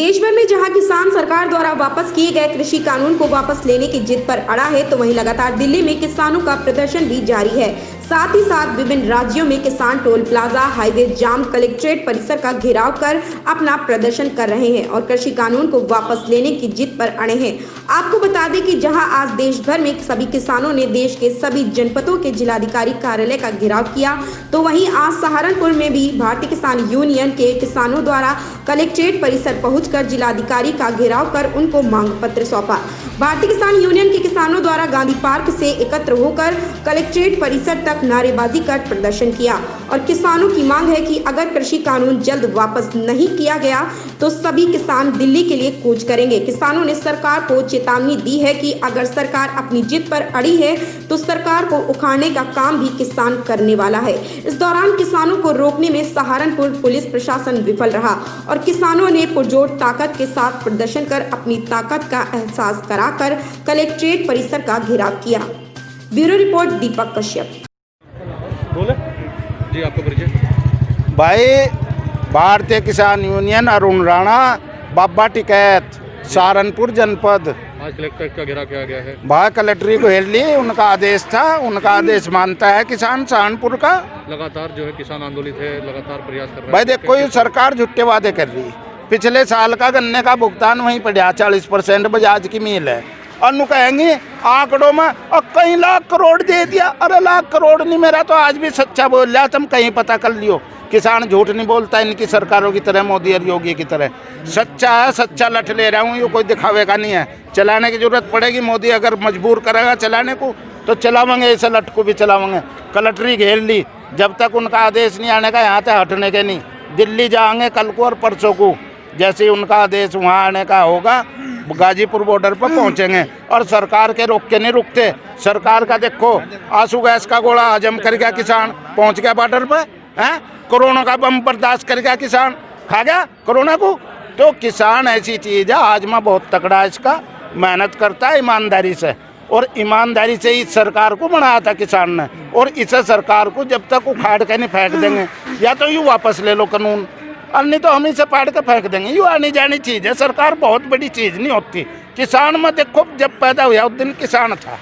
देश भर में जहां किसान सरकार द्वारा वापस किए गए कृषि कानून को वापस लेने की जिद पर अड़ा है, तो वहीं लगातार दिल्ली में किसानों का प्रदर्शन भी जारी है। साथ ही साथ विभिन्न राज्यों में किसान टोल प्लाजा, हाईवे जाम, कलेक्ट्रेट परिसर का घेराव कर अपना प्रदर्शन कर रहे हैं और कृषि कानून को वापस लेने की जिद पर अड़े हैं। आपको बता दें कि जहां आज देश भर में सभी किसानों ने देश के सभी जनपदों के जिलाधिकारी कार्यालय का घेराव किया, तो वहीं आज सहारनपुर में भी भारतीय किसान यूनियन के किसानों द्वारा कलेक्ट्रेट परिसर पहुंचकर जिलाधिकारी का घेराव कर उनको मांग पत्र सौंपा। भारतीय किसान यूनियन के किसानों द्वारा गांधी पार्क से एकत्र होकर कलेक्ट्रेट परिसर तक नारेबाजी कर प्रदर्शन किया और किसानों की मांग है कि अगर कृषि कानून जल्द वापस नहीं किया गया तो सभी किसान दिल्ली के लिए कूच करेंगे। किसानों ने सरकार को चेतावनी दी है कि अगर सरकार अपनी जिद पर अड़ी है तो सरकार को उखाड़ने का काम भी किसान करने वाला है। इस दौरान किसानों को रोकने में सहारनपुर पुलिस प्रशासन विफल रहा और किसानों ने पुरजोर ताकत के साथ प्रदर्शन कर अपनी ताकत का एहसास कराकर कलेक्ट्रेट परिसर का घेराव किया। ब्यूरो रिपोर्ट, दीपक कश्यप। बोले जी, आपका परिचय। भाई, भारतीय किसान यूनियन अरुण राणा, बाबा टिकैत, सहारनपुर जनपद। आज कलेक्ट्रेट का घेराव किया गया है। भाई, कलेक्ट्री को हेर ली, उनका आदेश था, उनका आदेश मानता है किसान सहारनपुर का। लगातार जो है किसान आंदोलित है, लगातार प्रयास कर रहे हैं। भाई देखो, ये सरकार झूठे वादे कर रही है। पिछले साल का गन्ने का भुगतान वहीं पड़ा 40% बजाज की मिल है और नु कहेंगे आंकड़ों में और कई लाख करोड़ दे दिया। अरे लाख करोड़ नहीं, मेरा तो आज भी सच्चा बोल रहा, तुम कहीं पता कर लियो। किसान झूठ नहीं बोलता इनकी सरकारों की तरह, मोदी और योगी की तरह। सच्चा है, सच्चा लठ ले रहा हूँ, ये कोई दिखावे का नहीं है। चलाने की जरूरत पड़ेगी, मोदी अगर मजबूर करेगा चलाने को तो चलावेंगे, ऐसे लठ को भी चलावेंगे। कलेक्ट्री घेर ली, जब तक उनका आदेश नहीं आने का यहाँ से हटने के नहीं। दिल्ली जाएंगे कल को और परसों को, जैसे ही उनका आदेश वहाँ आने का होगा गाजीपुर बॉर्डर पर पहुँचेंगे और सरकार के रोक के नहीं रुकते। सरकार का देखो, आंसू गैस का गोला हजम कर गया किसान, पहुँच गया बॉर्डर पर है। कोरोना का बम बर्दाश्त कर गया किसान, खा गया कोरोना को। तो किसान ऐसी चीज़ है, आजमा बहुत तगड़ा है, इसका मेहनत करता है ईमानदारी से, और ईमानदारी से इस सरकार को बनाया था किसान ने। और इस सरकार को जब तक उखाड़ के नहीं फेंक देंगे, या तो यूँ वापस ले लो कानून, और नहीं तो हम इसे फाड़ के फेंक देंगे। यूँ आनी जानी चीज़ है, सरकार बहुत बड़ी चीज़ नहीं होती। किसान में देखो, जब पैदा हुआ उस दिन किसान था।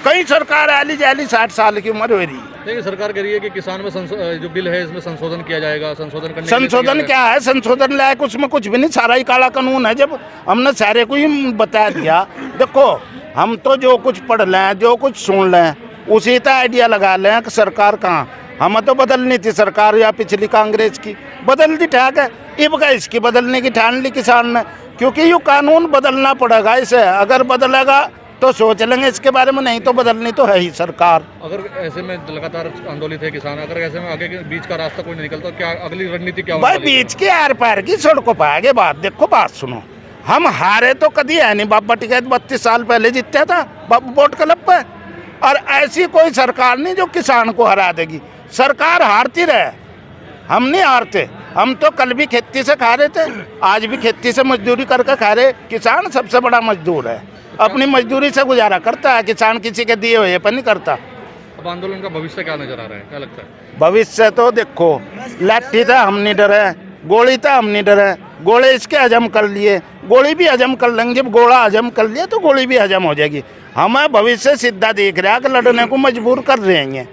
कई सरकार आली जाली 60 साल की उम्र हो रही है। लेकिन सरकार कह रही है कि किसान में जो बिल है इसमें संशोधन किया जाएगा। संशोधन क्या है? संशोधन लायक उसमें कुछ भी नहीं, सारा ही काला कानून है। जब हमने सारे को ही बता दिया, देखो हम तो जो कुछ पढ़ लें, जो कुछ सुन लें, उसी का आइडिया लगा लें कि सरकार कहाँ। हमें तो बदलनी थी सरकार, या पिछली कांग्रेस की बदल दी, ठीक है। इब का इसकी बदलने की ठान ली किसान ने, क्योंकि ये कानून बदलना पड़ेगा इसे। अगर बदलेगा तो सोच लेंगे इसके बारे में, नहीं तो बदलनी तो है ही सरकार। अगर ऐसे में लगातार आंदोलित है किसान, अगर ऐसे में आगे के बीच का रास्ता कोई नहीं निकलता, क्या अगली रणनीति क्या भाई? बीच के आर पार की सड़कों पर आगे बात देखो, बात सुनो। हम हारे तो कभी है नहीं। बाबा टिकैत 32 साल पहले जीता था वोट क्लब पे, और ऐसी कोई सरकार नहीं जो किसान को हरा देगी। सरकार हारती रहे, हम नहीं हारते। हम तो कल भी खेती से खा रहे थे, आज भी खेती से मजदूरी करके खा रहे। किसान सबसे बड़ा मजदूर है, अपनी मजदूरी से गुजारा करता है। किसान किसी के दिए हुए पर नहीं करता। अब आंदोलन का भविष्य क्या नजर आ रहा है, क्या लगता है? भविष्य तो देखो, लाठी था हम नहीं डरे, गोली था हम नहीं डरे। गोले इसके हजम कर लिए, गोली भी हजम कर लेंगे। जब गोला हजम कर लिया तो गोली भी हजम हो जाएगी। हमें भविष्य सीधा दिख रहा है कि लड़ने को मजबूर कर रहे हैं।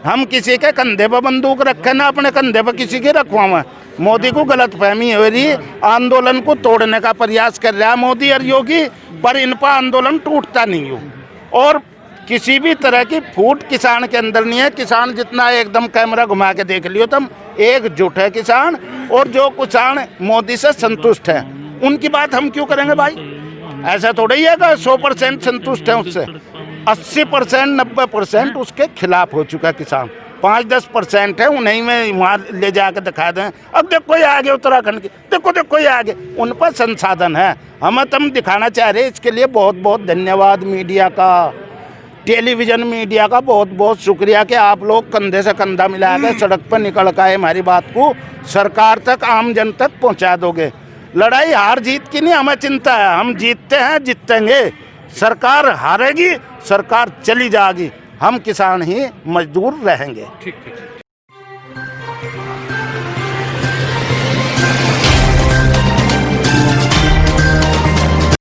हम किसी के कंधे पर बंदूक रखे ना अपने कंधे पर किसी के रखवाएं। मोदी को गलत फहमी हो रही, आंदोलन को तोड़ने का प्रयास कर रहा है मोदी और योगी, पर इन पर आंदोलन टूटता नहीं हो। और किसी भी तरह की फूट किसान के अंदर नहीं है। किसान जितना एकदम कैमरा घुमा के देख लियो तुम, एकजुट है किसान। और जो किसान मोदी से संतुष्ट है उनकी बात हम क्यों करेंगे भाई? ऐसा थोड़ा ही है कि 100% संतुष्ट है उससे। 80% 90% उसके खिलाफ हो चुका किसान। 5-10% है, उन्हीं में वहाँ ले जाकर दिखा दें। अब देखो ये आगे उत्तराखंड की, देखो ये आगे, उन पर संसाधन है। हमें तुम दिखाना चाह रहे, इसके लिए बहुत बहुत धन्यवाद मीडिया का, टेलीविज़न मीडिया का बहुत बहुत शुक्रिया कि आप लोग कंधे से कंधा मिला के सड़क पर निकल कर हमारी बात को सरकार तक, आम जन तक पहुँचा दोगे। लड़ाई हार जीत की नहीं हमें चिंता है, हम जीतते हैं, जीतेंगे। सरकार हारेगी, सरकार चली जाएगी, हम किसान ही मजदूर रहेंगे। ठीक।